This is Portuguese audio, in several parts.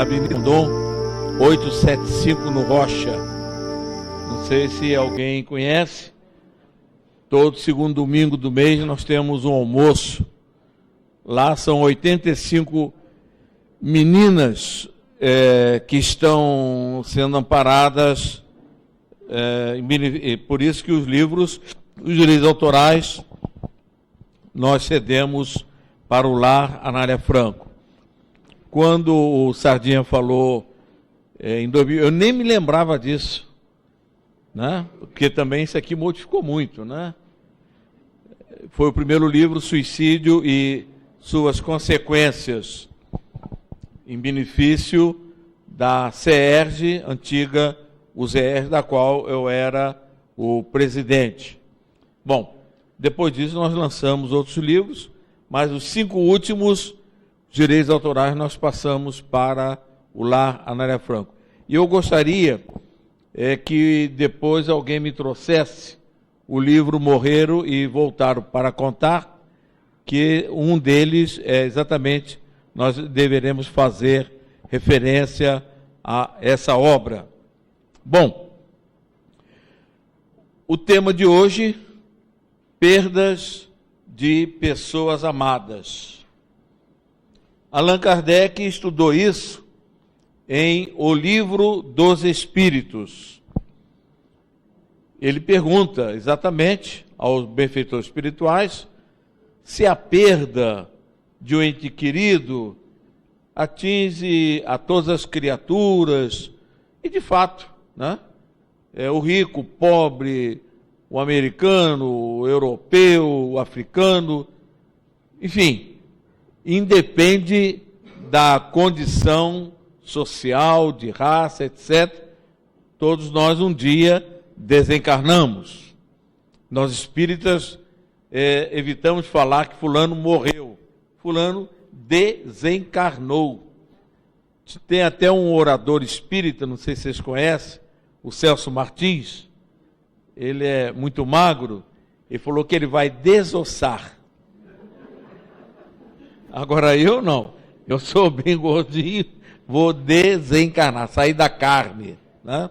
Avenida Rondon, 875 no Rocha. Não sei se alguém conhece. Todo segundo domingo do mês nós temos um almoço. Lá são 85 meninas que estão sendo amparadas. Por isso que os livros, os direitos autorais, nós cedemos para o Lar Anália Franco. Quando o Sardinha falou em 2000, eu nem me lembrava disso, né? Porque também isso aqui modificou muito, né? Foi o primeiro livro, Suicídio e Suas Consequências, em benefício da CERJ, antiga UZR, da qual eu era o presidente. Bom, depois disso nós lançamos outros livros, mas os 5 últimos direitos autorais nós passamos para o Lar Anália Franco. E eu gostaria que depois alguém me trouxesse o livro Morreram e Voltaram para Contar, que um deles é exatamente, nós deveremos fazer referência a essa obra. Bom, o tema de hoje, perdas de pessoas amadas. Allan Kardec estudou isso em O Livro dos Espíritos. Ele pergunta exatamente aos benfeitores espirituais se a perda de um ente querido atinge a todas as criaturas, e de fato, né? O rico, o pobre, o americano, o europeu, o africano, enfim, independe da condição social, de raça, etc. Todos nós um dia desencarnamos. Nós espíritas evitamos falar que fulano morreu. Fulano desencarnou. Tem até um orador espírita, não sei se vocês conhecem, o Celso Martins. Ele é muito magro. Ele falou que ele vai desossar. Agora eu não. Eu sou bem gordinho, vou desencarnar, sair da carne, né?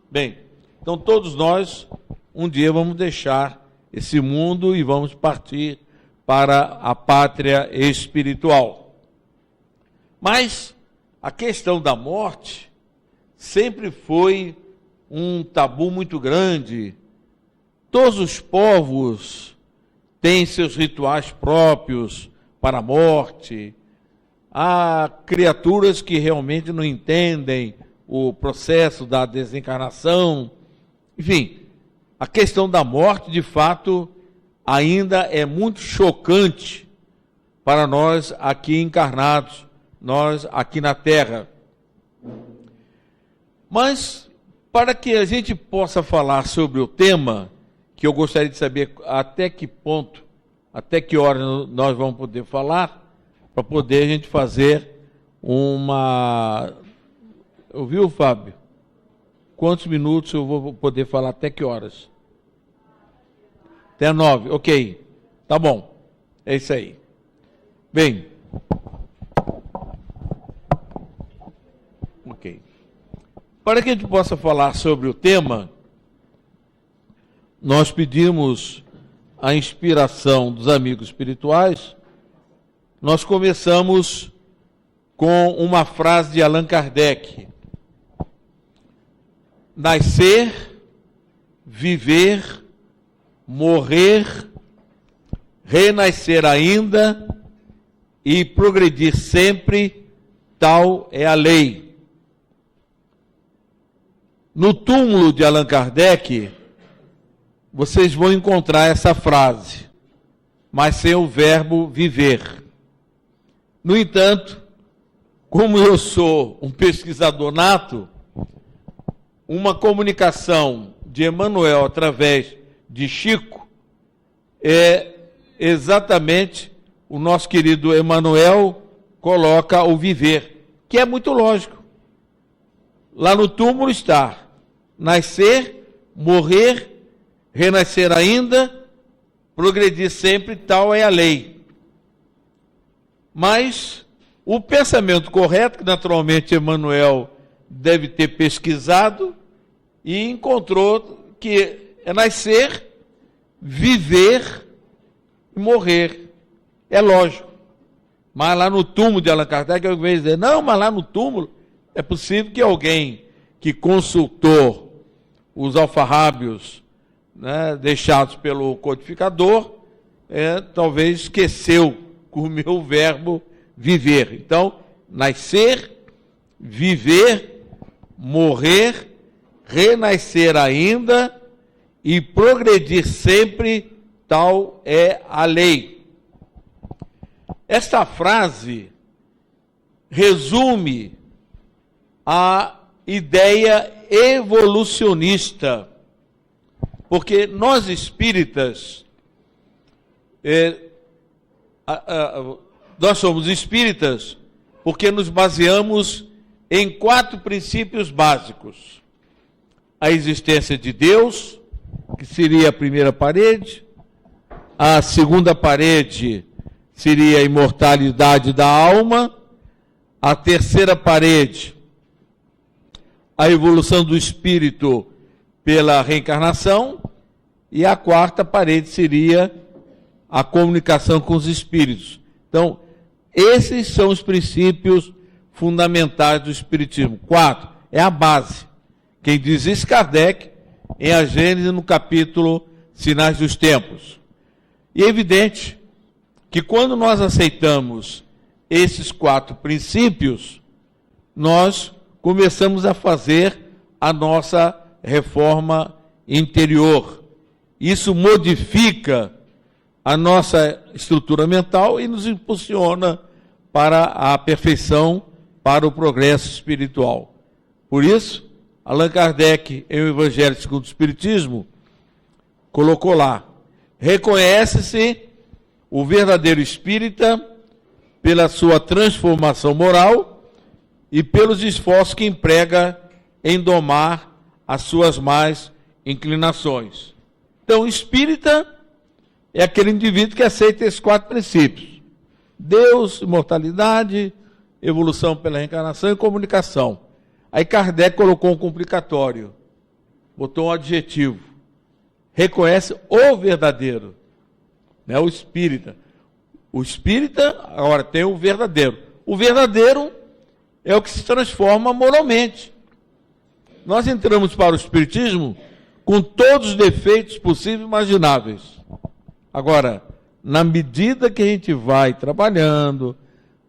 Bem, então todos nós um dia vamos deixar esse mundo e vamos partir para a pátria espiritual. Mas a questão da morte sempre foi um tabu muito grande. Todos os povos têm seus rituais próprios para a morte. Há criaturas que realmente não entendem o processo da desencarnação. Enfim, a questão da morte, de fato, ainda é muito chocante para nós aqui encarnados, nós aqui na Terra. Mas, para que a gente possa falar sobre o tema, que eu gostaria de saber até que ponto, até que hora nós vamos poder falar, para poder a gente fazer uma... Ouviu, Fábio? Quantos minutos eu vou poder falar, até que horas? Até 9, ok. Tá bom, é isso aí. Bem, ok. Para que a gente possa falar sobre o tema, nós pedimos a inspiração dos amigos espirituais. Nós começamos com uma frase de Allan Kardec: nascer, viver, morrer, renascer ainda e progredir sempre, tal é a lei. No túmulo de Allan Kardec, vocês vão encontrar essa frase, mas sem o verbo viver. No entanto, como eu sou um pesquisador nato, uma comunicação de Emmanuel através de Chico é exatamente o nosso querido Emmanuel coloca o viver, que é muito lógico. Lá no túmulo está nascer, morrer, renascer ainda, progredir sempre, tal é a lei. Mas O pensamento correto, que naturalmente Emmanuel deve ter pesquisado, e encontrou que é nascer, viver e morrer. É lógico. Mas lá no túmulo de Allan Kardec, eu vejo dizer, não, mas lá no túmulo é possível que alguém que consultou os alfarrábios, né, deixados pelo codificador, talvez esqueceu o verbo viver. Então, nascer, viver, morrer, renascer ainda e progredir sempre, tal é a lei. Esta frase resume a ideia evolucionista, porque nós espíritas, nós somos espíritas porque nos baseamos em 4 princípios básicos: a existência de Deus, que seria a primeira parede; a segunda parede seria a imortalidade da alma; a terceira parede, a evolução do espírito pela reencarnação; e a quarta parede seria a comunicação com os espíritos. Então, esses são os princípios fundamentais do espiritismo. 4, é a base. Quem diz isso, Kardec, em A Gênese, no capítulo Sinais dos Tempos. E é evidente que quando nós aceitamos esses 4 princípios, nós começamos a fazer a nossa reforma interior. Isso modifica a nossa estrutura mental e nos impulsiona para a perfeição, para o progresso espiritual. Por isso, Allan Kardec, em O Evangelho segundo o Espiritismo, colocou lá: reconhece-se o verdadeiro espírita pela sua transformação moral e pelos esforços que emprega em domar as suas más inclinações. Então, espírita é aquele indivíduo que aceita esses 4 princípios: Deus, imortalidade, evolução pela reencarnação e comunicação. Aí Kardec colocou um complicatório, botou um adjetivo: reconhece o verdadeiro, né, o espírita. O espírita, agora, tem o verdadeiro. O verdadeiro é o que se transforma moralmente. Nós entramos para o espiritismo com todos os defeitos possíveis e imagináveis. Agora, na medida que a gente vai trabalhando,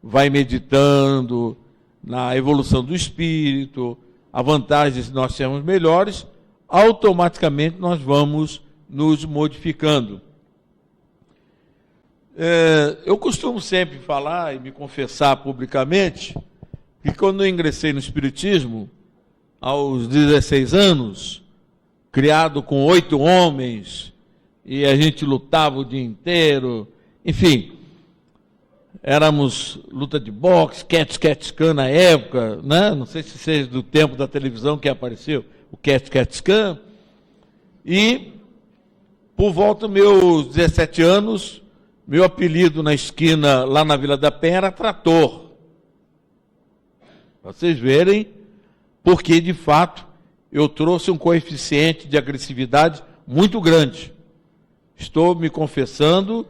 vai meditando na evolução do espírito, a vantagem de nós sermos melhores, automaticamente nós vamos nos modificando. Eu costumo sempre falar e me confessar publicamente que quando eu ingressei no espiritismo, aos 16 anos, criado com 8 homens, e a gente lutava o dia inteiro, enfim, éramos luta de boxe, cat-cat-scan na época, né? Não sei se seja do tempo da televisão que apareceu o cat-cat-scan, e por volta dos meus 17 anos, meu apelido na esquina, lá na Vila da Penha, era Trator. Para vocês verem, porque de fato eu trouxe um coeficiente de agressividade muito grande. Estou me confessando,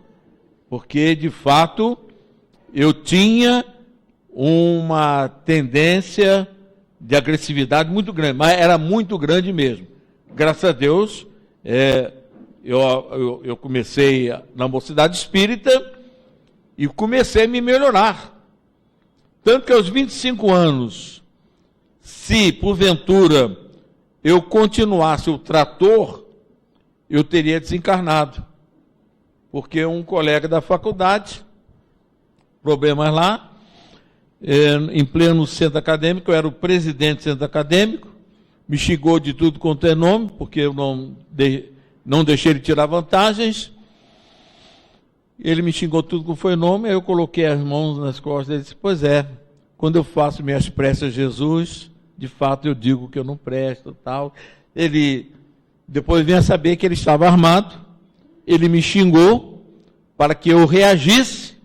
porque de fato eu tinha uma tendência de agressividade muito grande, mas era muito grande mesmo. Graças a Deus, eu comecei na mocidade espírita e comecei a me melhorar. Tanto que aos 25 anos, se porventura eu continuasse o trator, eu teria desencarnado. Porque um colega da faculdade, problemas lá, em pleno centro acadêmico, eu era o presidente do centro acadêmico, me xingou de tudo quanto é nome, porque eu não deixei ele tirar vantagens. Ele me xingou tudo quanto foi nome, aí eu coloquei as mãos nas costas dele e disse: pois é, quando eu faço minhas preces a Jesus, de fato eu digo que eu não presto, tal. Ele depois vinha saber que ele estava armado, ele me xingou para que eu reagisse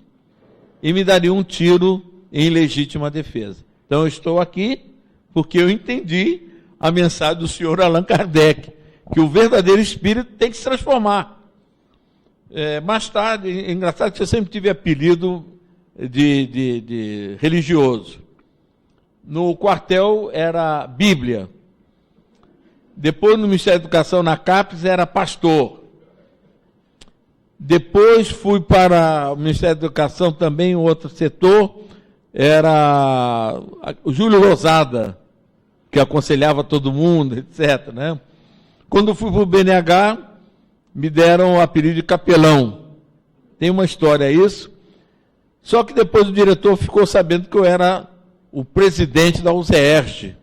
e me daria um tiro em legítima defesa. Então eu estou aqui porque eu entendi a mensagem do senhor Allan Kardec, que o verdadeiro espírito tem que se transformar. Mais tarde, é engraçado que eu sempre tive apelido de religioso. No quartel era Bíblia. Depois no Ministério da Educação, na CAPES, era pastor. Depois fui para o Ministério da Educação, também outro setor, era o Júlio Lozada, que aconselhava todo mundo, etc. Né? Quando fui para o BNH, me deram o apelido de capelão. Tem uma história isso. Só que depois o diretor ficou sabendo que eu era o presidente da USERJ,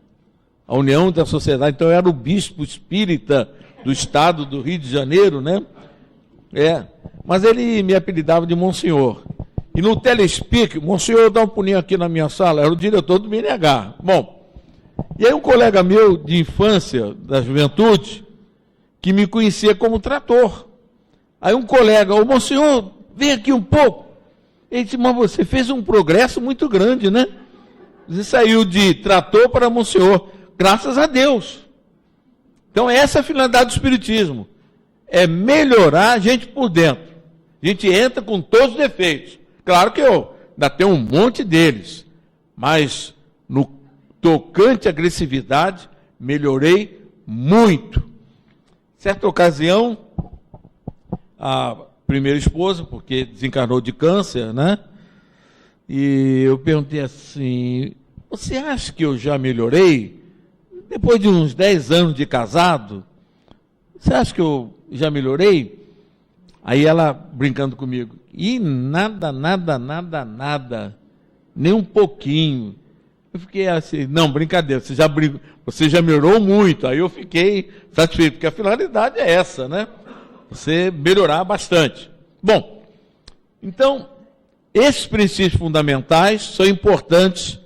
a União da Sociedade, então eu era o bispo espírita do estado do Rio de Janeiro, né? Mas ele me apelidava de Monsenhor. E no Telespeak, Monsenhor, dá um pulinho aqui na minha sala, era o diretor do BNH. Bom, e aí um colega meu de infância, da juventude, que me conhecia como trator. Aí um colega, ô Monsenhor, vem aqui um pouco. Ele disse, mas você fez um progresso muito grande, né? Você saiu de trator para Monsenhor, graças a Deus. Então essa é a finalidade do Espiritismo, é melhorar a gente por dentro. A gente entra com todos os defeitos. Claro que eu ainda tenho um monte deles, mas no tocante à agressividade, melhorei muito. Certa ocasião, a primeira esposa, porque desencarnou de câncer, né? E eu perguntei assim, você acha que eu já melhorei? Depois de uns 10 anos de casado, você acha que eu já melhorei? Aí ela, brincando comigo, e nada, nem um pouquinho. Eu fiquei assim, não, brincadeira, você já melhorou muito. Aí eu fiquei satisfeito, porque a finalidade é essa, né? Você melhorar bastante. Bom, então, esses princípios fundamentais são importantes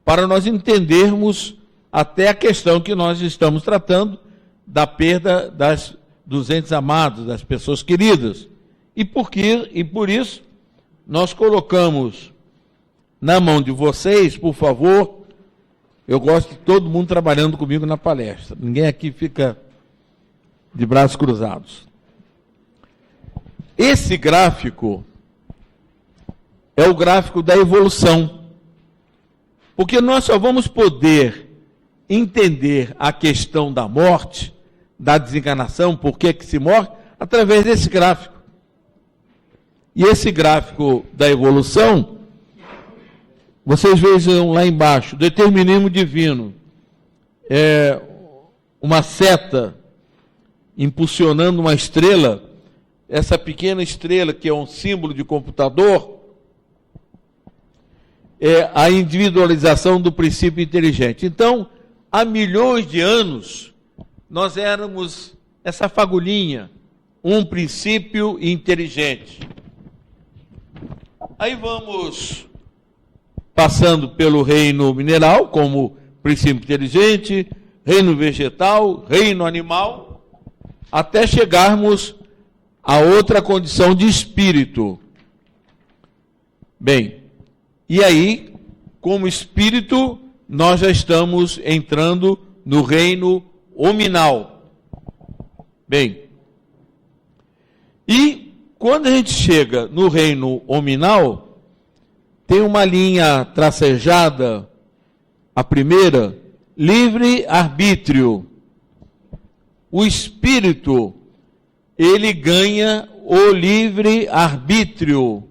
para nós entendermos até a questão que nós estamos tratando da perda dos entes amados, das pessoas queridas. E por isso, nós colocamos na mão de vocês, por favor, eu gosto de todo mundo trabalhando comigo na palestra. Ninguém aqui fica de braços cruzados. Esse gráfico é o gráfico da evolução. Porque nós só vamos poder entender a questão da morte, da desencarnação, por que se morre, através desse gráfico. E esse gráfico da evolução, vocês vejam lá embaixo, determinismo divino, é uma seta impulsionando uma estrela, essa pequena estrela que é um símbolo de computador, é a individualização do princípio inteligente. Então, há milhões de anos, nós éramos essa fagulhinha, um princípio inteligente. Aí vamos passando pelo reino mineral, como princípio inteligente, reino vegetal, reino animal, até chegarmos a outra condição de espírito. Bem, e aí, como espírito, nós já estamos entrando no reino hominal. Bem, e quando a gente chega no reino hominal, tem uma linha tracejada, a primeira, livre-arbítrio. O espírito, ele ganha o livre-arbítrio,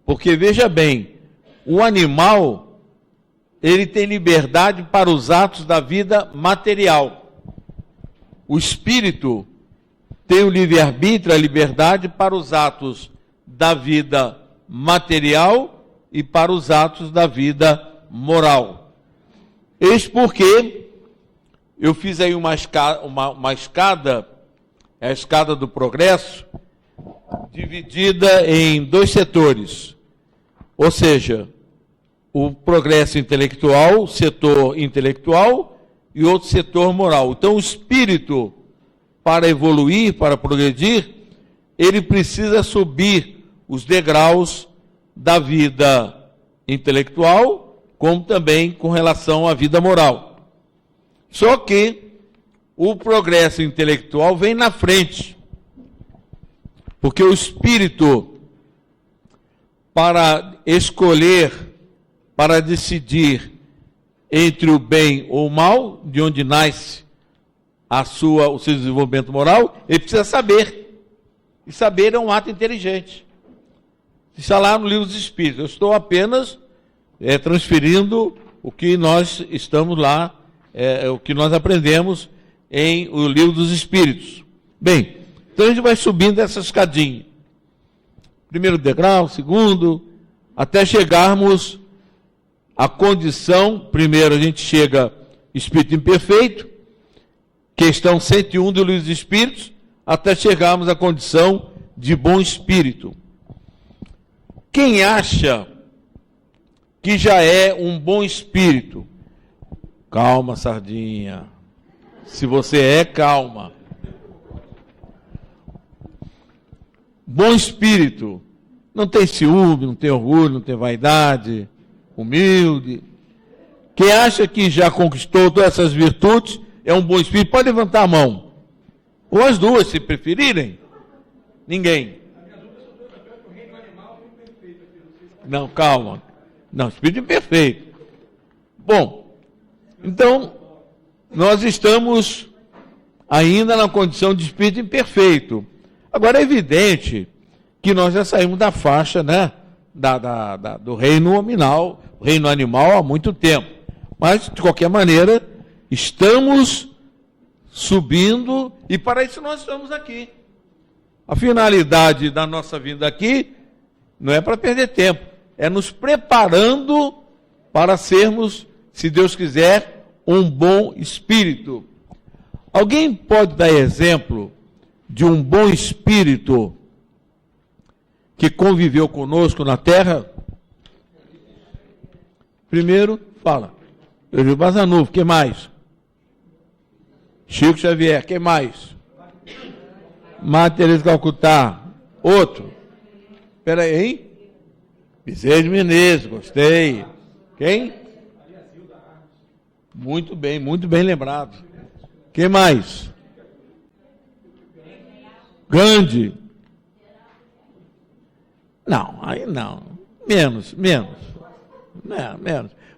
porque veja bem, o animal, ele tem liberdade para os atos da vida material. O espírito tem o livre-arbítrio, a liberdade para os atos da vida material e para os atos da vida moral. Eis porque eu fiz aí uma escada, a escada do progresso, dividida em 2 setores. Ou seja, o progresso intelectual, setor intelectual e outro setor moral. Então, o espírito, para evoluir, para progredir, ele precisa subir os degraus da vida intelectual como também com relação à vida moral. Só que o progresso intelectual vem na frente, porque o espírito, para escolher, para decidir entre o bem ou o mal, de onde nasce o seu desenvolvimento moral, ele precisa saber. E saber é um ato inteligente. Está lá no livro dos Espíritos. Eu estou apenas transferindo o que nós estamos lá, o que nós aprendemos em o livro dos Espíritos. Bem, então a gente vai subindo essa escadinha. Primeiro degrau, segundo, até chegarmos à condição, primeiro a gente chega espírito imperfeito, questão 101 do livro dos Espíritos, até chegarmos à condição de bom espírito. Quem acha que já é um bom espírito? Calma, sardinha. Se você calma. Bom espírito. Não tem ciúme, não tem orgulho, não tem vaidade, humilde. Quem acha que já conquistou todas essas virtudes é um bom espírito, pode levantar a mão. Ou as duas, se preferirem. Ninguém. Não, calma. Não, espírito imperfeito. Bom, então, nós estamos ainda na condição de espírito imperfeito. Agora, é evidente que nós já saímos da faixa, né, do reino nominal, reino animal, há muito tempo. Mas, de qualquer maneira, estamos subindo, e para isso nós estamos aqui. A finalidade da nossa vinda aqui não é para perder tempo, é nos preparando para sermos, se Deus quiser, um bom espírito. Alguém pode dar exemplo de um bom espírito que conviveu conosco na Terra? Primeiro, fala. Eugênio Basanufo, quem mais? Chico Xavier, quem mais? Madre Teresa de Calcutá. Outro. Espera aí, hein? Bezerra de Menezes, gostei. Quem? Muito bem lembrado. Quem mais? Gandhi. Não, aí não. Menos. Menos.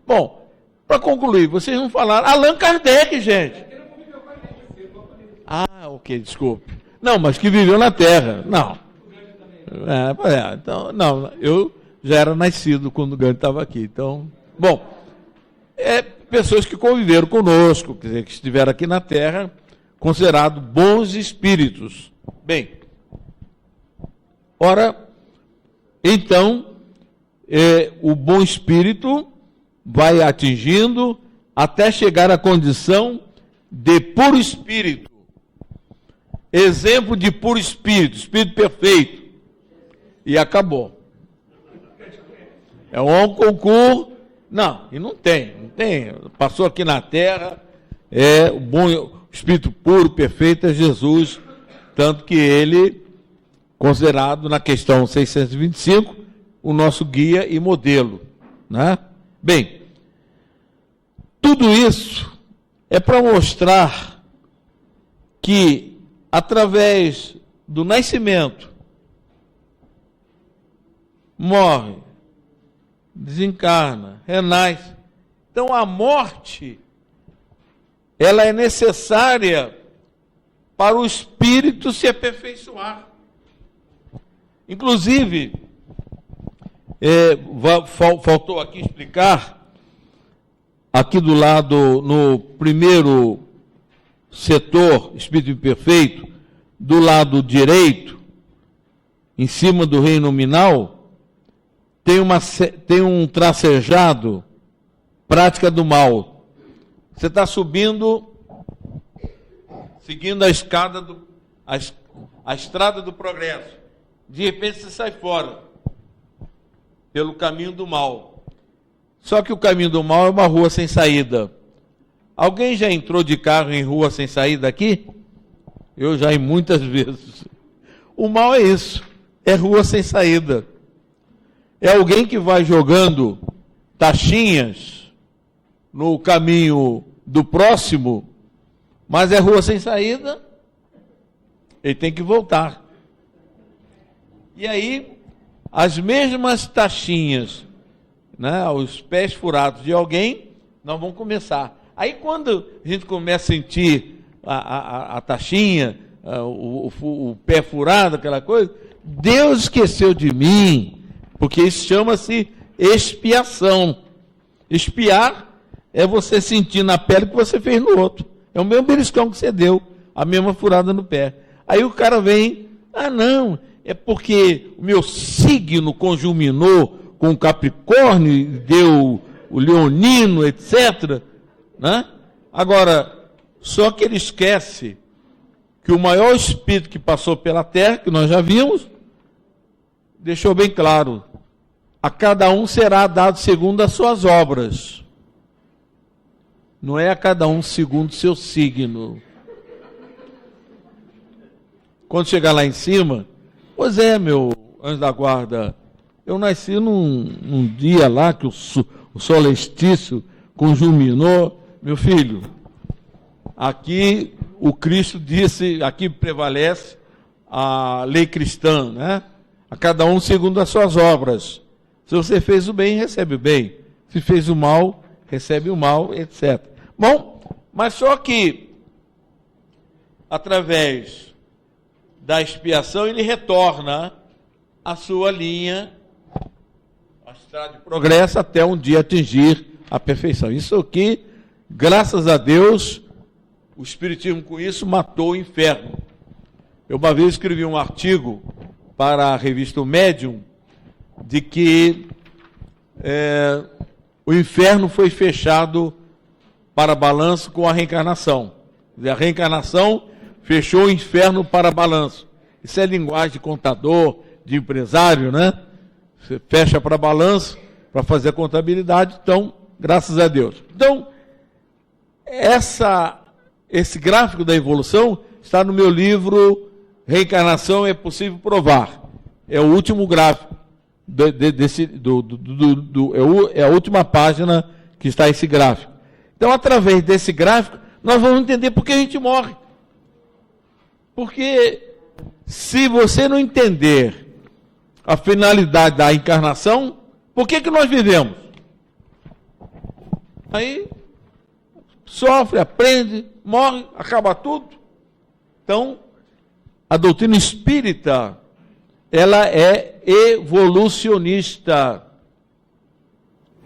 Bom, para concluir, vocês não falaram. Allan Kardec, gente. Ah, ok, desculpe. Não, mas que viveu na Terra. Não. Então, não, eu já era nascido quando o Gandhi estava aqui. Então, bom, pessoas que conviveram conosco, quer dizer, que estiveram aqui na Terra, considerados bons espíritos. Bem, ora, então, o bom espírito vai atingindo até chegar à condição de puro espírito. Exemplo de puro espírito, espírito perfeito. E acabou. É um concurso. Não, e não tem. Passou aqui na Terra, o bom espírito puro, perfeito é Jesus, tanto que ele, considerado na questão 625, o nosso guia e modelo. Né? Bem, tudo isso é para mostrar que, através do nascimento, morre, desencarna, renasce. Então a morte, ela é necessária para o espírito se aperfeiçoar. Inclusive, faltou aqui explicar, aqui do lado, no primeiro setor, espírito imperfeito, do lado direito, em cima do reino nominal, tem um tracejado, prática do mal. Você está subindo, seguindo a estrada do progresso. De repente você sai fora, pelo caminho do mal. Só que o caminho do mal é uma rua sem saída. Alguém já entrou de carro em rua sem saída aqui? Eu já, muitas vezes. O mal é isso, é rua sem saída. É alguém que vai jogando taxinhas no caminho do próximo, mas é rua sem saída, ele tem que voltar. E aí, as mesmas taxinhas, né, os pés furados de alguém, nós vamos começar. Aí quando a gente começa a sentir a taxinha, o pé furado, aquela coisa, Deus esqueceu de mim, porque isso chama-se expiação. Expiar é você sentir na pele o que você fez no outro. É o mesmo beliscão que você deu, a mesma furada no pé. Aí o cara vem, não, é porque o meu signo conjuminou com o Capricórnio, deu o Leonino, etc. Né? Agora, só que ele esquece que o maior espírito que passou pela terra, que nós já vimos, deixou bem claro, a cada um será dado segundo as suas obras. Não é a cada um segundo o seu signo. Quando chegar lá em cima, pois é, meu anjo da guarda, eu nasci num dia lá que o solstício conjuminou, meu filho, aqui o Cristo disse, aqui prevalece a lei cristã, né? A cada um segundo as suas obras. Se você fez o bem, recebe o bem. Se fez o mal, recebe o mal, etc. Bom, mas só que, através da expiação, ele retorna a sua linha, a estrada de progresso, até um dia atingir a perfeição. Isso aqui, graças a Deus, o Espiritismo com isso matou o inferno. Eu uma vez escrevi um artigo para a revista O Médium, de que o inferno foi fechado para balanço com a reencarnação. A reencarnação fechou o inferno para balanço. Isso é linguagem de contador, de empresário, né? Você fecha para balanço, para fazer a contabilidade, então, graças a Deus. Então, esse gráfico da evolução está no meu livro Reencarnação é Possível Provar. É o último gráfico, é a última página que está esse gráfico. Então, através desse gráfico, nós vamos entender por que a gente morre. Porque se você não entender a finalidade da encarnação, por que nós vivemos? Aí, sofre, aprende, morre, acaba tudo. Então, a doutrina espírita, ela é evolucionista.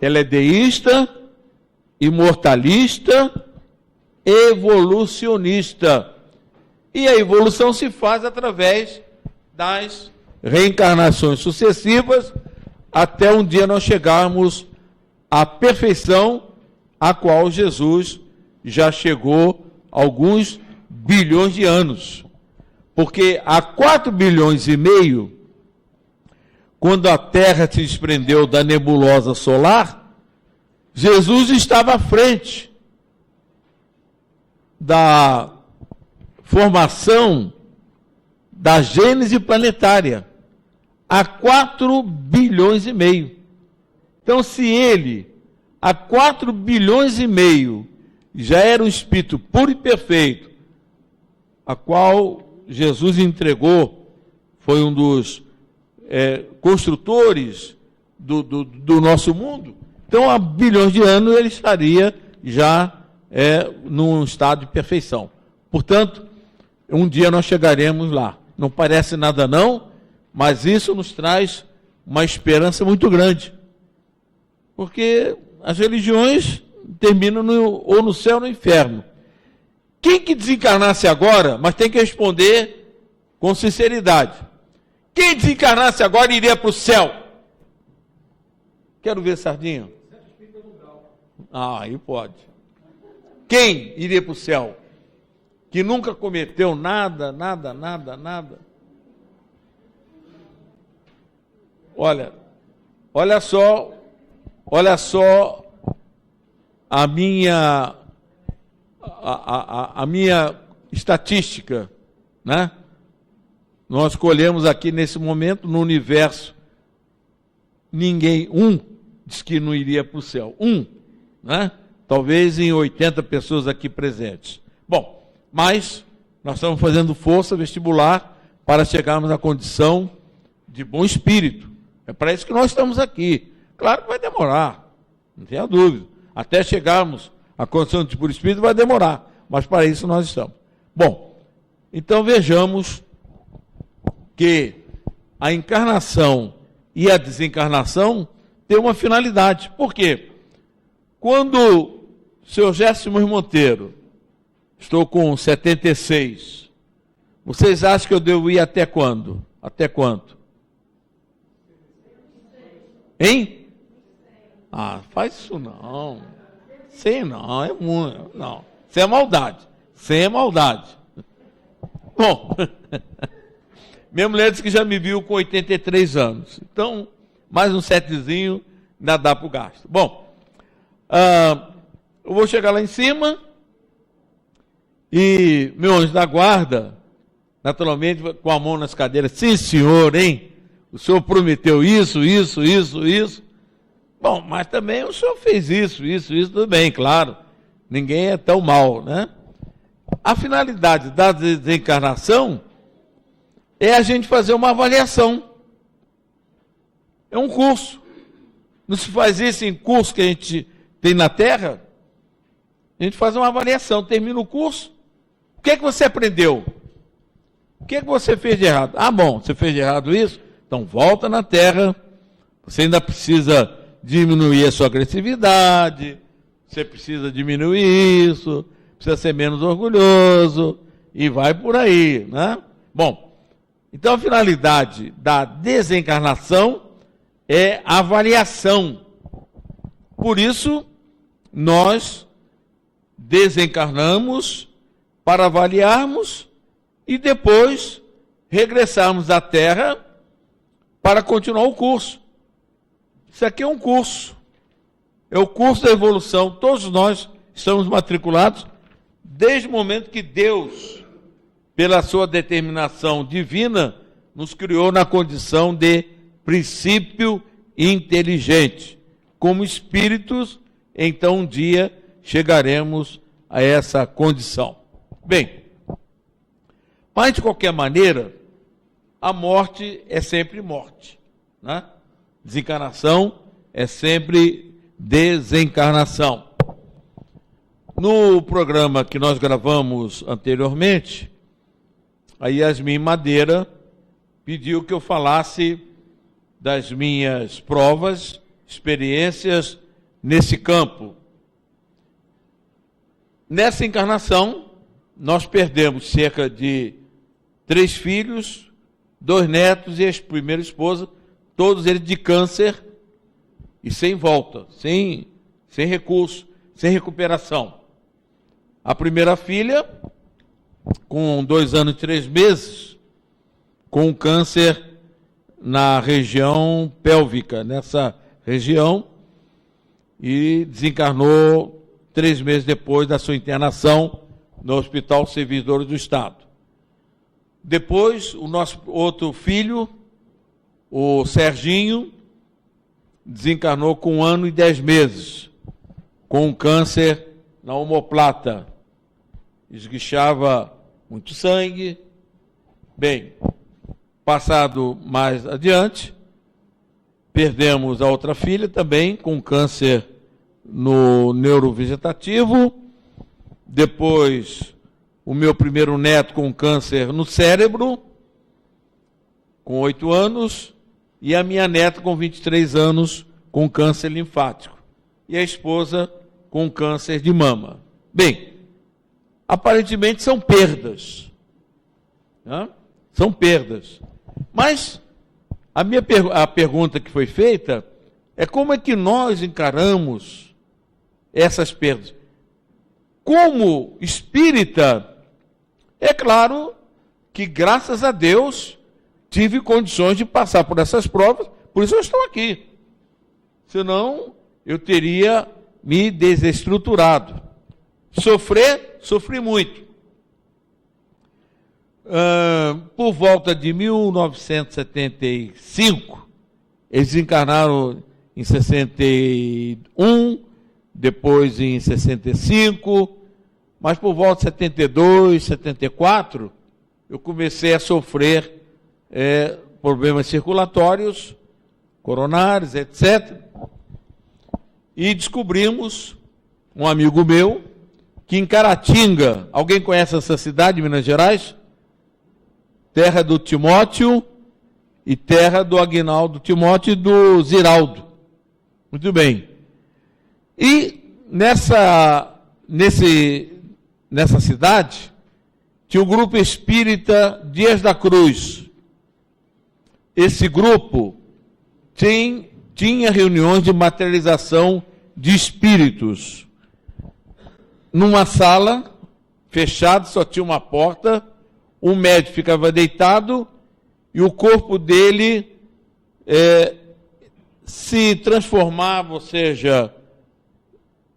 Ela é deísta, imortalista, evolucionista. E a evolução se faz através das reencarnações sucessivas, até um dia nós chegarmos à perfeição, a qual Jesus já chegou há alguns bilhões de anos. Porque há 4 bilhões e meio, quando a Terra se desprendeu da nebulosa solar, Jesus estava à frente da formação da gênese planetária, há 4 bilhões e meio. Então, se ele, há 4 bilhões e meio, já era um espírito puro e perfeito, a qual Jesus entregou, foi um dos construtores do nosso mundo, então há bilhões de anos ele estaria já num estado de perfeição. Portanto, um dia nós chegaremos lá. Não parece nada não, mas isso nos traz uma esperança muito grande. Porque as religiões terminam ou no céu ou no inferno. Quem que desencarnasse agora, mas tem que responder com sinceridade. Quem desencarnasse agora iria para o céu? Quero ver, Sardinha. Aí pode. Quem iria para o céu? Que nunca cometeu nada. Olha só a minha estatística, né? Nós escolhemos aqui nesse momento, no universo, ninguém, disse que não iria para o céu. Né? Talvez em 80 pessoas aqui presentes. Bom, mas nós estamos fazendo força vestibular para chegarmos à condição de bom espírito. É para isso que nós estamos aqui. Claro que vai demorar, não tenha dúvida. Até chegarmos à condição de puro espírito vai demorar, mas para isso nós estamos. Bom, então vejamos que a encarnação e a desencarnação têm uma finalidade. Por quê? Quando o senhor Géssimo Monteiro, estou com 76, vocês acham que eu devo ir até quando? Até quanto? Hein? Ah, faz isso não. 100 não, é muito. Não. Sem maldade. Sem maldade. Bom, minha mulher disse que já me viu com 83 anos. Então, mais um setezinho ainda dá para o gasto. Bom, eu vou chegar lá em cima e meu anjo da guarda, naturalmente, com a mão nas cadeiras, sim, senhor, hein? O senhor prometeu isso. Bom, mas também o senhor fez isso, tudo bem, claro. Ninguém é tão mal, né? A finalidade da desencarnação é a gente fazer uma avaliação. É um curso. Não se faz isso em curso que a gente tem na Terra? A gente faz uma avaliação, termina o curso. O que é que você aprendeu? O que é que você fez de errado? Ah, bom, você fez de errado isso? Então volta na Terra. Você ainda precisa diminuir a sua agressividade, você precisa diminuir isso, precisa ser menos orgulhoso, e vai por aí, né? Bom, então a finalidade da desencarnação é a avaliação. Por isso, nós desencarnamos para avaliarmos e depois regressarmos à Terra para continuar o curso. Isso aqui é um curso. É o curso da evolução. Todos nós estamos matriculados desde o momento que Deus, pela sua determinação divina, nos criou na condição de princípio inteligente. Como espíritos, então um dia chegaremos a essa condição. Bem, mas de qualquer maneira, a morte é sempre morte, né? Desencarnação é sempre desencarnação. No programa que nós gravamos anteriormente, a Yasmin Madeira pediu que eu falasse das minhas provas, experiências nesse campo. Nessa encarnação, nós perdemos cerca de 3 filhos, 2 netos e a primeira esposa, todos eles de câncer e sem volta, sem recurso, sem recuperação. A primeira filha, com 2 anos e 3 meses, com câncer na região pélvica, nessa região, e desencarnou 3 meses depois da sua internação no Hospital Servidores do Estado. Depois, o nosso outro filho, o Serginho, desencarnou com 1 ano e 10 meses, com um câncer na omoplata. Esguichava muito sangue. Bem, passado mais adiante, perdemos a outra filha também, com câncer no neurovegetativo. Depois, o meu primeiro neto com câncer no cérebro, com 8 anos. E a minha neta com 23 anos com câncer linfático. E a esposa com câncer de mama. Bem, aparentemente são perdas. Né? São perdas. Mas a pergunta que foi feita é como é que nós encaramos essas perdas. Como espírita, é claro que, graças a Deus, tive condições de passar por essas provas, por isso eu estou aqui. Senão, eu teria me desestruturado. Sofri muito. Por volta de 1975, eles desencarnaram em 61, depois em 65, mas por volta de 72, 74, eu comecei a sofrer problemas circulatórios, coronários, etc. E descobrimos, um amigo meu, que em Caratinga, alguém conhece essa cidade, Minas Gerais? Terra do Timóteo e terra do Aguinaldo Timóteo e do Ziraldo. Muito bem. E nessa cidade, tinha o grupo espírita Dias da Cruz. Esse grupo tinha reuniões de materialização de espíritos. Numa sala, fechada, só tinha uma porta, um médico ficava deitado e o corpo dele se transformava, ou seja,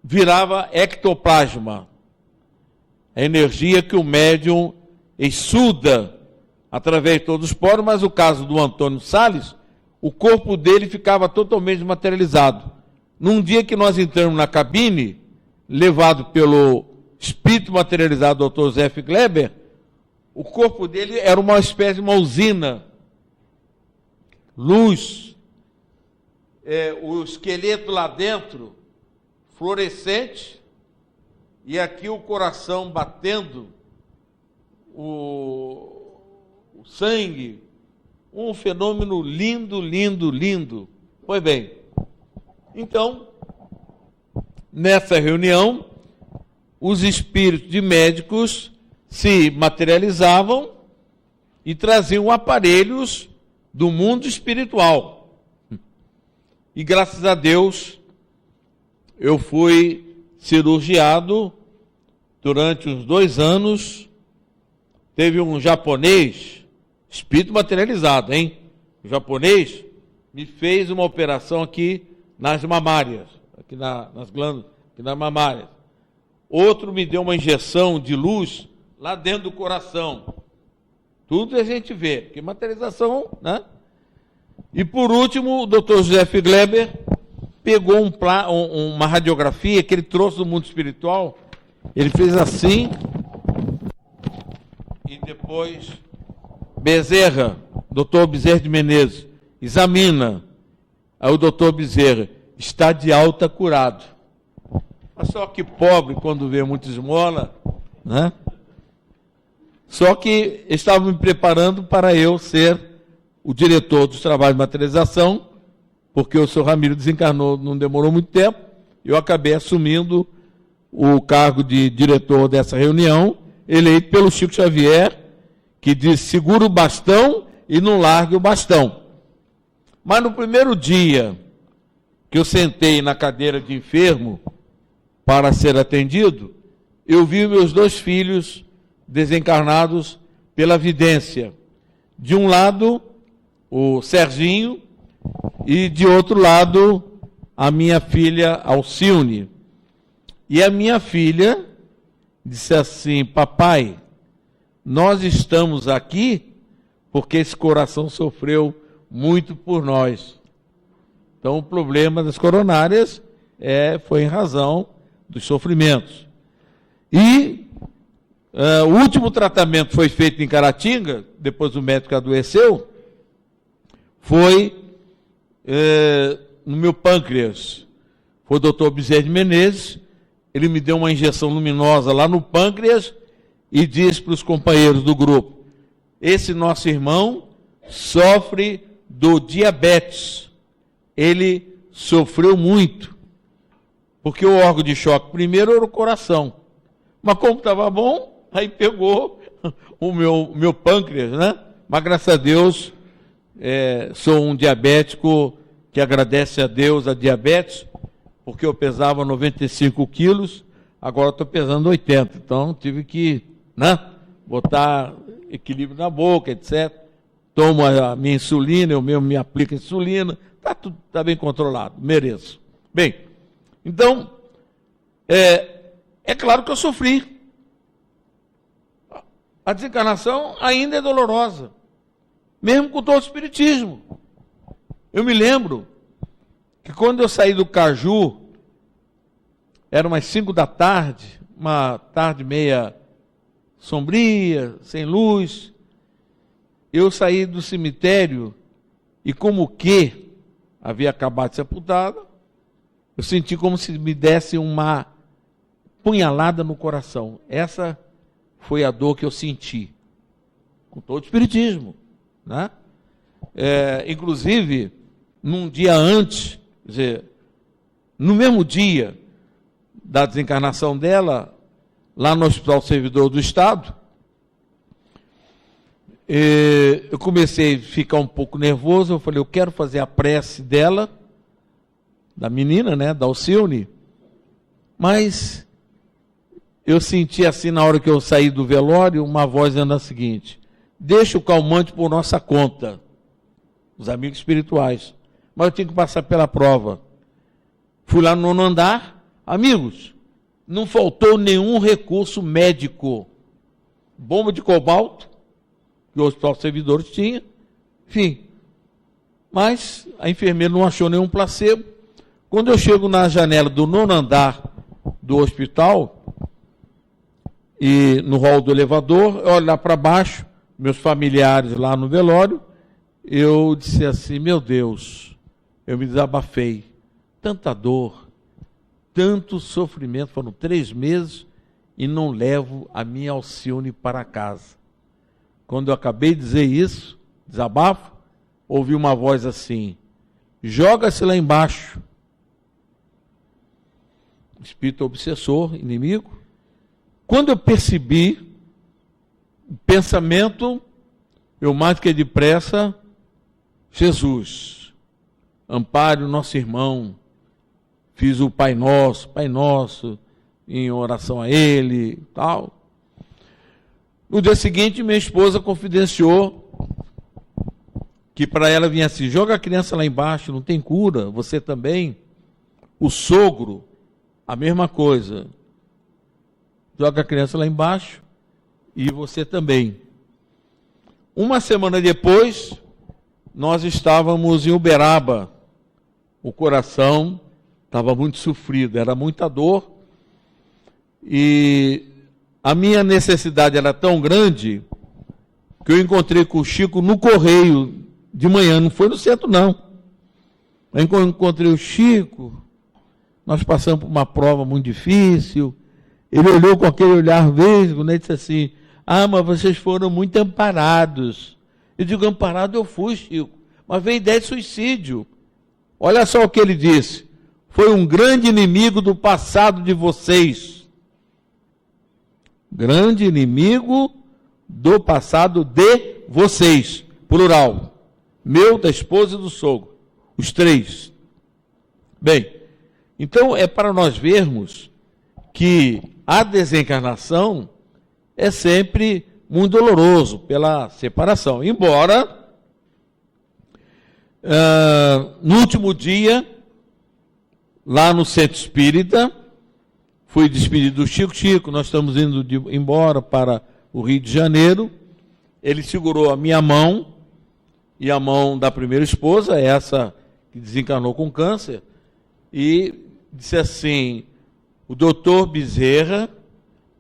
virava ectoplasma. A energia que o médium exsuda através de todos os poros, mas o caso do Antônio Salles, o corpo dele ficava totalmente materializado. Num dia que nós entramos na cabine, levado pelo espírito materializado Dr. Zé Gleber, o corpo dele era uma espécie de uma usina. Luz, o esqueleto lá dentro, fluorescente, e aqui o coração batendo, o sangue, um fenômeno lindo, lindo, lindo. Pois bem, então, nessa reunião, os espíritos de médicos se materializavam e traziam aparelhos do mundo espiritual. E graças a Deus, eu fui cirurgiado durante uns 2 anos. Teve um japonês, espírito materializado, hein? O japonês me fez uma operação aqui nas mamárias, aqui nas glândulas, aqui nas mamárias. Outro me deu uma injeção de luz lá dentro do coração. Tudo a gente vê, que materialização, né? E por último, o Dr. José Gleber pegou uma radiografia que ele trouxe do mundo espiritual, ele fez assim, e depois Bezerra, Dr. Bezerra de Menezes, examina. Aí o doutor Bezerra, está de alta curado. Mas só que pobre, quando vê muita esmola, né? Só que estava me preparando para eu ser o diretor dos trabalhos de materialização, porque o senhor Ramiro desencarnou, não demorou muito tempo, eu acabei assumindo o cargo de diretor dessa reunião, eleito pelo Chico Xavier, que diz, segura o bastão e não largue o bastão. Mas no primeiro dia que eu sentei na cadeira de enfermo para ser atendido, eu vi meus 2 filhos desencarnados pela vidência. De um lado, o Serginho, e de outro lado, a minha filha Alcione. E a minha filha disse assim, papai, nós estamos aqui porque esse coração sofreu muito por nós. Então o problema das coronárias foi em razão dos sofrimentos. E o último tratamento foi feito em Caratinga, depois o médico adoeceu, foi no meu pâncreas. Foi o doutor Bezerra de Menezes, ele me deu uma injeção luminosa lá no pâncreas e disse para os companheiros do grupo, esse nosso irmão sofre do diabetes. Ele sofreu muito, porque o órgão de choque primeiro era o coração. Mas como estava bom, aí pegou o meu pâncreas, né? Mas graças a Deus, sou um diabético que agradece a Deus a diabetes, porque eu pesava 95 quilos, agora estou pesando 80. Então tive que, né, botar equilíbrio na boca, etc. Tomo a minha insulina, eu mesmo me aplico insulina, está bem controlado, mereço. Bem, então, é claro que eu sofri. A desencarnação ainda é dolorosa, mesmo com todo o espiritismo. Eu me lembro que quando eu saí do Caju, era umas 5 da tarde, uma tarde meia sombria, sem luz, eu saí do cemitério e como que havia acabado de ser sepultada, eu senti como se me desse uma punhalada no coração. Essa foi a dor que eu senti, com todo o espiritismo, né? Inclusive, num dia antes, quer dizer, no mesmo dia da desencarnação dela, lá no Hospital Servidor do Estado, eu comecei a ficar um pouco nervoso. Eu falei, eu quero fazer a prece dela, da menina, né, da Alcione, mas eu senti assim, na hora que eu saí do velório, uma voz dizendo a seguinte: deixa o calmante por nossa conta, os amigos espirituais, mas eu tinha que passar pela prova. Fui lá no 9º andar, amigos, não faltou nenhum recurso médico, bomba de cobalto, que o Hospital Servidores tinha, enfim, mas a enfermeira não achou nenhum placebo. Quando eu chego na janela do 9º andar do hospital, e no hall do elevador, eu olho lá para baixo, meus familiares lá no velório, eu disse assim, meu Deus, eu me desabafei, tanta dor, tanto sofrimento, foram 3 meses e não levo a minha Alcione para casa. Quando eu acabei de dizer isso, desabafo, ouvi uma voz assim, joga-se lá embaixo. Espírito obsessor, inimigo. Quando eu percebi o pensamento, eu mais do que depressa, Jesus, ampare o nosso irmão. Fiz o Pai Nosso, em oração a ele, tal. No dia seguinte, minha esposa confidenciou que para ela vinha assim, joga a criança lá embaixo, não tem cura, você também. O sogro, a mesma coisa. Joga a criança lá embaixo e você também. Uma semana depois, nós estávamos em Uberaba. O coração estava muito sofrido, era muita dor. E a minha necessidade era tão grande que eu encontrei com o Chico no correio de manhã, não foi no centro não. Eu encontrei o Chico, nós passamos por uma prova muito difícil. Ele olhou com aquele olhar vesgo, né, e disse assim, mas vocês foram muito amparados. Eu digo, amparado eu fui, Chico, mas veio ideia de suicídio. Olha só o que ele disse, foi um grande inimigo do passado de vocês. Grande inimigo do passado de vocês, plural. Meu, da esposa e do sogro, os 3. Bem, então é para nós vermos que a desencarnação é sempre muito doloroso pela separação. Embora, no último dia, lá no Centro Espírita, fui despedido do Chico. Chico, nós estamos indo embora para o Rio de Janeiro. Ele segurou a minha mão e a mão da primeira esposa, essa que desencarnou com câncer, e disse assim, o doutor Bezerra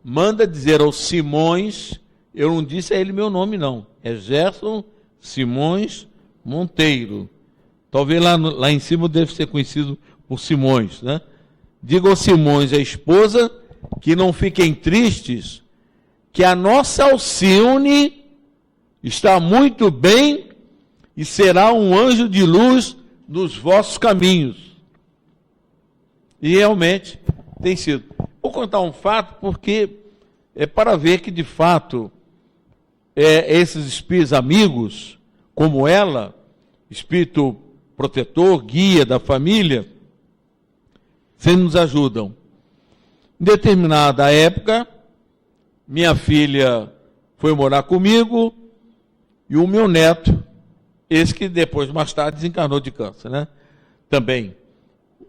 manda dizer ao Simões, eu não disse a ele meu nome não, é Gerson Simões Monteiro. Talvez lá em cima deve ser conhecido por Simões, né? Diga ao Simões, a esposa, que não fiquem tristes, que a nossa Alcione está muito bem e será um anjo de luz nos vossos caminhos. E realmente tem sido. Vou contar um fato, porque é para ver que, de fato, esses espíritos amigos, como ela, espírito protetor, guia da família, sempre nos ajudam. Em determinada época, minha filha foi morar comigo e o meu neto, esse que depois, mais tarde, desencarnou de câncer, né? Também.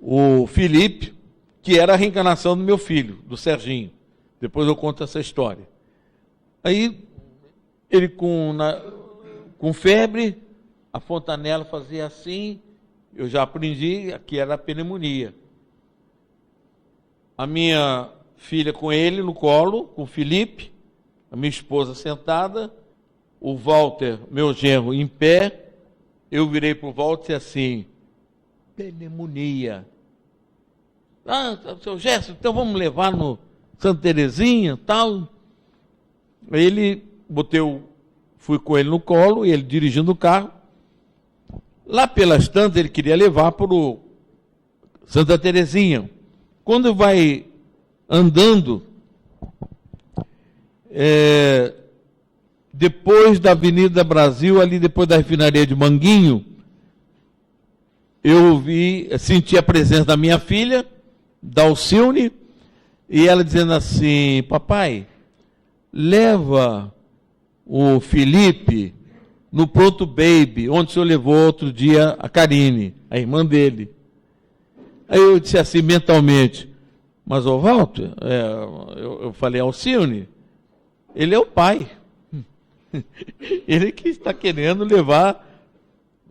O Felipe, que era a reencarnação do meu filho, do Serginho. Depois eu conto essa história. Aí, ele com febre, a fontanela fazia assim, eu já aprendi que era pneumonia. A minha filha com ele no colo, com o Felipe, a minha esposa sentada, o Walter, meu genro, em pé. Eu virei para o Walter assim, pneumonia. Ah, seu Gerson, então vamos levar no Santa Terezinha, tal. Fui com ele no colo, ele dirigindo o carro. Lá pelas tantas, ele queria levar para o Santa Terezinha. Quando vai andando, depois da Avenida Brasil, ali depois da refinaria de Manguinho, eu senti a presença da minha filha, da Alcione, e ela dizendo assim, papai, leva o Felipe no Pronto Baby, onde o senhor levou outro dia a Karine, a irmã dele. Aí eu disse assim mentalmente, mas o Walter, eu falei, Alcione, ele é o pai. Ele que está querendo levar,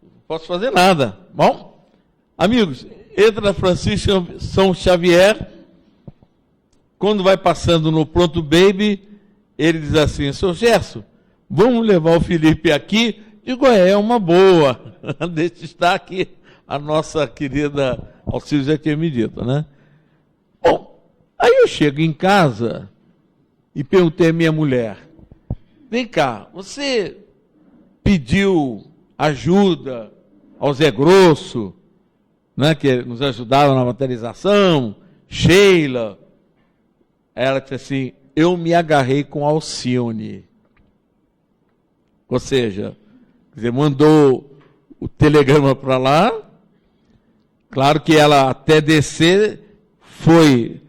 não posso fazer nada. Bom, amigos, entra Francisco São Xavier, quando vai passando no Pronto Baby, ele diz assim, seu Gerson, vamos levar o Felipe aqui? Digo, é uma boa, deixa estar aqui a nossa querida Alcide já tinha me dito, né? Bom, aí eu chego em casa e perguntei à minha mulher, vem cá, você pediu ajuda ao Zé Grosso, né, que nos ajudaram na materialização, Sheila? Ela disse assim, eu me agarrei com Alcione. Ou seja, quer dizer, mandou o telegrama para lá, claro que ela até descer foi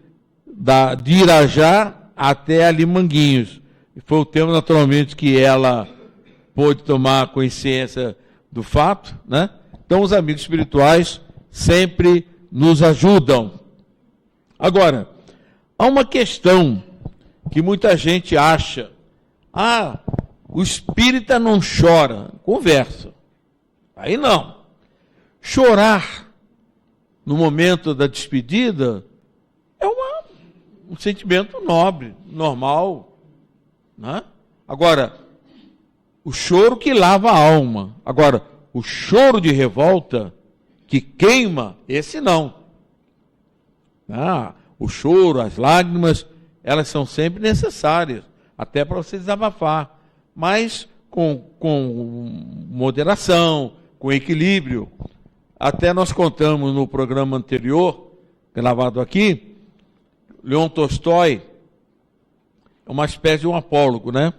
de Irajá até ali Manguinhos. E foi o tempo, naturalmente, que ela pôde tomar consciência do fato, né? Então, os amigos espirituais sempre nos ajudam. Agora, há uma questão que muita gente acha. O espírita não chora. Conversa. Aí não. Chorar no momento da despedida é um sentimento nobre, normal, né? Agora, o choro que lava a alma. Agora, o choro de revolta que queima, esse não. O choro, as lágrimas, elas são sempre necessárias, até para você desabafar, mas com moderação, com equilíbrio. Até nós contamos no programa anterior, gravado aqui, Leon Tolstói é uma espécie de um apólogo, né?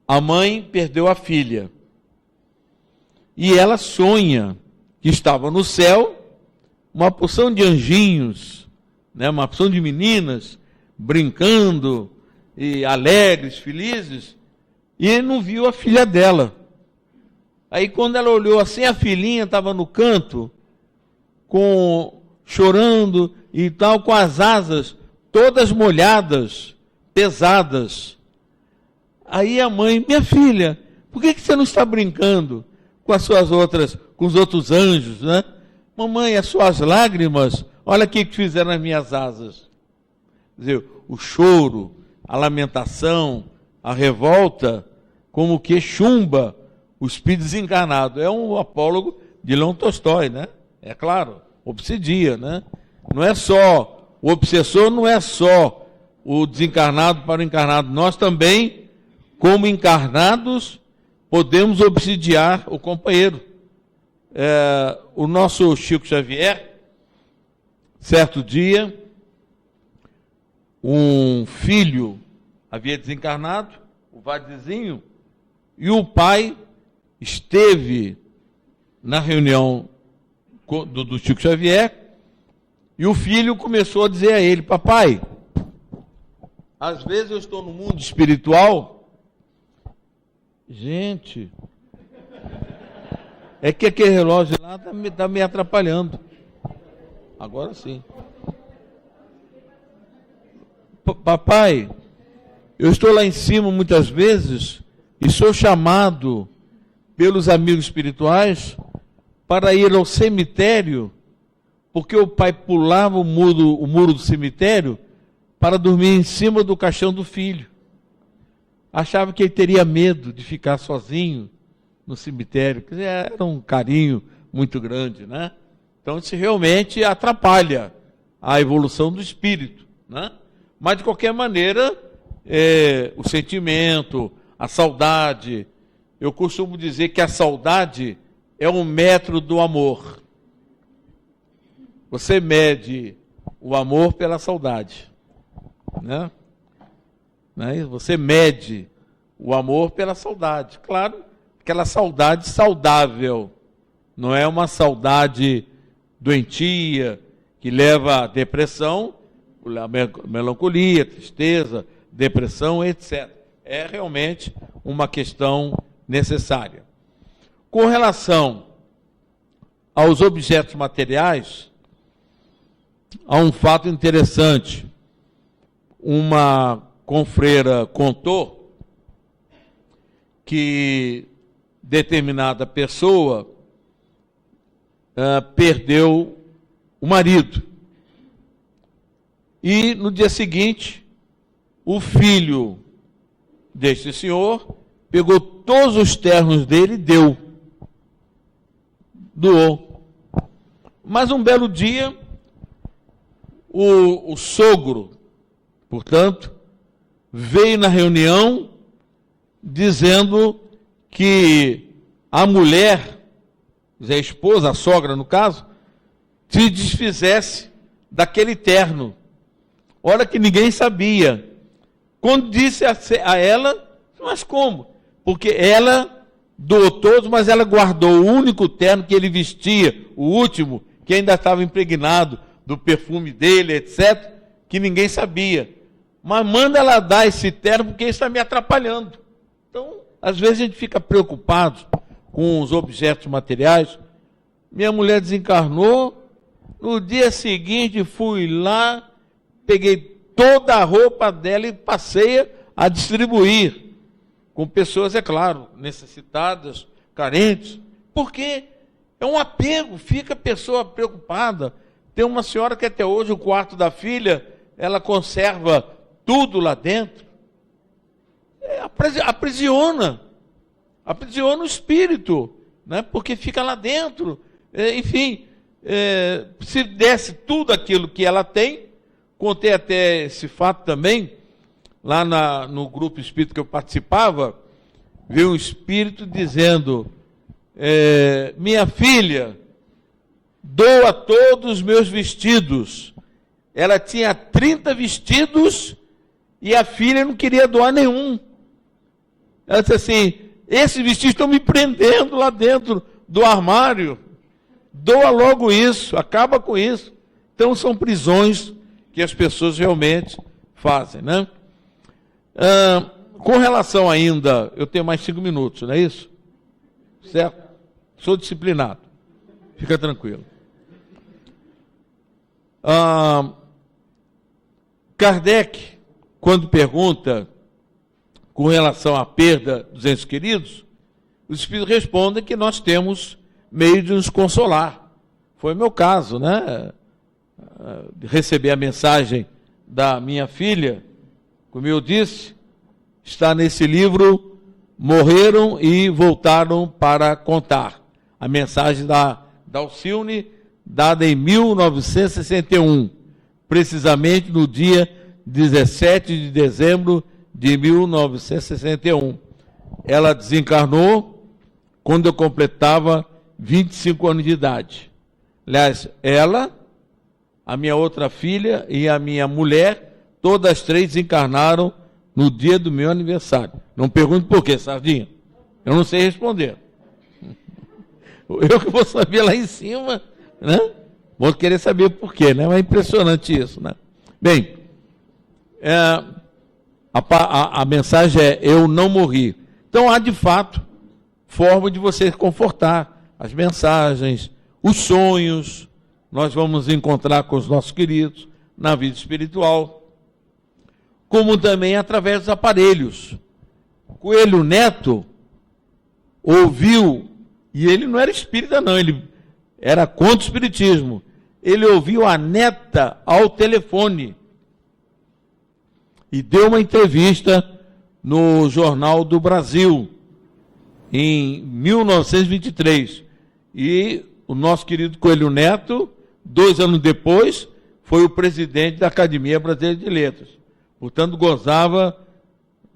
A mãe perdeu a filha. E ela sonha que estava no céu uma porção de anjinhos, né? Uma porção de meninas brincando, e alegres, felizes, e não viu a filha dela. Aí quando ela olhou assim, a filhinha estava no canto, chorando e tal, com as asas todas molhadas, pesadas. Aí a mãe, minha filha, por que você não está brincando com com os outros anjos, né? Mamãe, as suas lágrimas, olha o que fizeram nas minhas asas. Quer dizer, o choro, a lamentação, a revolta, como que chumba o espírito desencarnado. É um apólogo de Leon Tolstói, né? É claro, obsedia, né? Não é só, o obsessor não é só o desencarnado para o encarnado. Nós também, como encarnados, podemos obsidiar o companheiro. O nosso Chico Xavier, certo dia, um filho havia desencarnado, o Vadizinho, e o pai esteve na reunião do Chico Xavier, e o filho começou a dizer a ele, papai, às vezes eu estou no mundo espiritual, gente, é que aquele relógio lá está me atrapalhando. Agora sim. Papai, eu estou lá em cima muitas vezes e sou chamado pelos amigos espirituais para ir ao cemitério, porque o pai pulava o muro do cemitério para dormir em cima do caixão do filho. Achava que ele teria medo de ficar sozinho no cemitério. Quer dizer, era um carinho muito grande, né? Então isso realmente atrapalha a evolução do espírito, né? Mas de qualquer maneira, o sentimento, a saudade, eu costumo dizer que a saudade é um metro do amor. Você mede o amor pela saudade, né? Você mede o amor pela saudade. Claro, aquela saudade saudável, não é uma saudade doentia, que leva à depressão, a melancolia, tristeza, depressão, etc. É realmente uma questão necessária. Com relação aos objetos materiais, há um fato interessante. Uma confreira contou que determinada pessoa perdeu o marido. E no dia seguinte, o filho deste senhor pegou todos os ternos dele e doou. Mas um belo dia, o sogro, portanto, veio na reunião dizendo que a mulher, a esposa, a sogra no caso, se desfizesse daquele terno. Ora que ninguém sabia. Quando disse a ela, mas como? Porque ela doou todos, mas ela guardou o único terno que ele vestia, o último, que ainda estava impregnado do perfume dele, etc., que ninguém sabia. Mas manda ela dar esse terno porque isso está me atrapalhando. Então, às vezes a gente fica preocupado com os objetos materiais. Minha mulher desencarnou, no dia seguinte fui lá, peguei toda a roupa dela e passei a distribuir com pessoas, é claro, necessitadas, carentes, porque é um apego, fica a pessoa preocupada. Tem uma senhora que até hoje o quarto da filha, ela conserva tudo lá dentro. Aprisiona o espírito, né? Porque fica lá dentro. Enfim, se desse tudo aquilo que ela tem, contei até esse fato também, lá no grupo espírita que eu participava, veio um espírito dizendo, minha filha, doa todos os meus vestidos. Ela tinha 30 vestidos e a filha não queria doar nenhum. Ela disse assim, esses vestidos estão me prendendo lá dentro do armário. Doa logo isso, acaba com isso. Então são prisões que as pessoas realmente fazem, né? Com relação ainda, eu tenho mais 5 minutos, não é isso? Certo? Sou disciplinado. Fica tranquilo. Kardec, quando pergunta com relação à perda dos entes queridos, os espíritos respondem que nós temos meio de nos consolar. Foi o meu caso, né? Receber a mensagem da minha filha, como eu disse, está nesse livro, Morreram e Voltaram para Contar. A mensagem da Alcione, dada em 1961, precisamente no dia 17 de dezembro de 1961. Ela desencarnou quando eu completava 25 anos de idade. Aliás, ela, a minha outra filha e a minha mulher, todas as 3 desencarnaram no dia do meu aniversário. Não pergunte por quê, Sardinha. Eu não sei responder. Eu que vou saber lá em cima, né? Vou querer saber por quê, né? Mas é impressionante isso, né? Bem, a mensagem é, eu não morri. Então há, de fato, forma de você confortar. As mensagens, os sonhos, nós vamos encontrar com os nossos queridos na vida espiritual, como também através dos aparelhos. Coelho Neto ouviu, e ele não era espírita não, ele era contra o espiritismo. Ele ouviu a neta ao telefone e deu uma entrevista no Jornal do Brasil, em 1923. E o nosso querido Coelho Neto, 2 anos depois, foi o presidente da Academia Brasileira de Letras. Portanto, gozava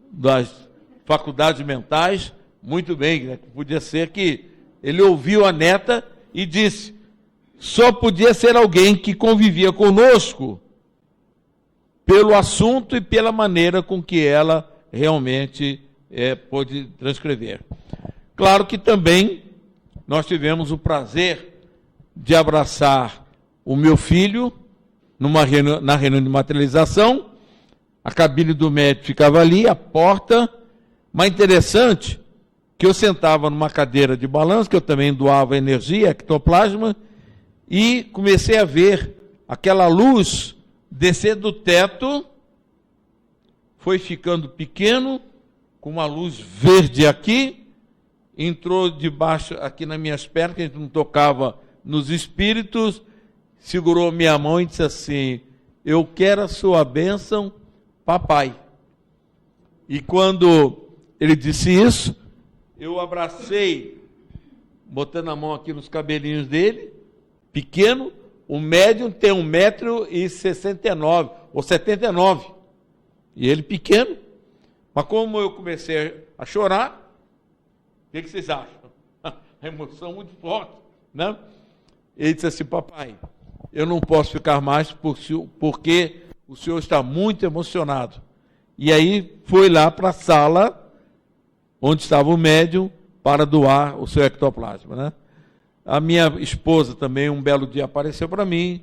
das faculdades mentais muito bem, né? Podia ser que ele ouviu a neta e disse: só podia ser alguém que convivia conosco pelo assunto e pela maneira com que ela realmente pôde transcrever. Claro que também nós tivemos o prazer de abraçar o meu filho na reunião de materialização. A cabine do médico ficava ali, a porta. Mas interessante que eu sentava numa cadeira de balanço, que eu também doava energia, ectoplasma, e comecei a ver aquela luz descer do teto, foi ficando pequeno, com uma luz verde aqui, entrou debaixo, aqui nas minhas pernas, que a gente não tocava nos espíritos, segurou minha mão e disse assim: eu quero a sua bênção, papai. E quando ele disse isso, eu abracei, botando a mão aqui nos cabelinhos dele, pequeno. O médium tem 1,69 m, ou 79, e ele pequeno. Mas como eu comecei a chorar, o que vocês acham? A emoção muito forte, né? Ele disse assim: papai, eu não posso ficar mais porque o senhor está muito emocionado. E aí foi lá para a sala onde estava o médium para doar o seu ectoplasma, né? A minha esposa também, um belo dia, apareceu para mim,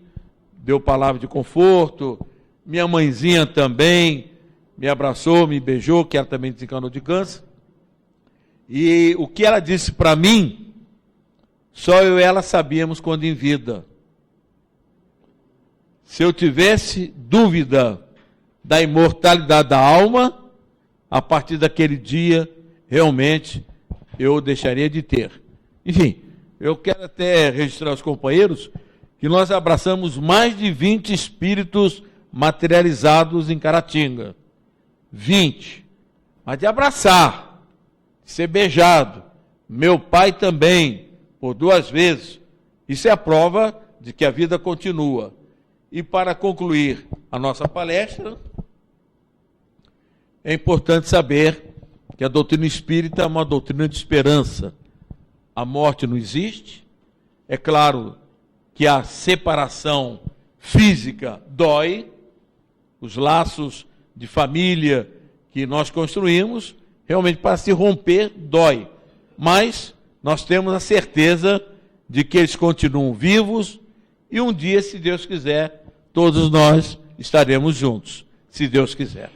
deu palavra de conforto. Minha mãezinha também me abraçou, me beijou, que ela também desencanou de câncer. E o que ela disse para mim, só eu e ela sabíamos quando em vida. Se eu tivesse dúvida da imortalidade da alma, a partir daquele dia, realmente, eu deixaria de ter. Enfim, eu quero até registrar aos companheiros que nós abraçamos mais de 20 espíritos materializados em Caratinga. 20. Mas de abraçar, de ser beijado. Meu pai também, por 2 vezes. Isso é a prova de que a vida continua. E para concluir a nossa palestra, é importante saber que a doutrina espírita é uma doutrina de esperança. A morte não existe. É claro que a separação física dói, os laços de família que nós construímos, realmente para se romper dói. Mas nós temos a certeza de que eles continuam vivos e um dia, se Deus quiser, todos nós estaremos juntos, se Deus quiser.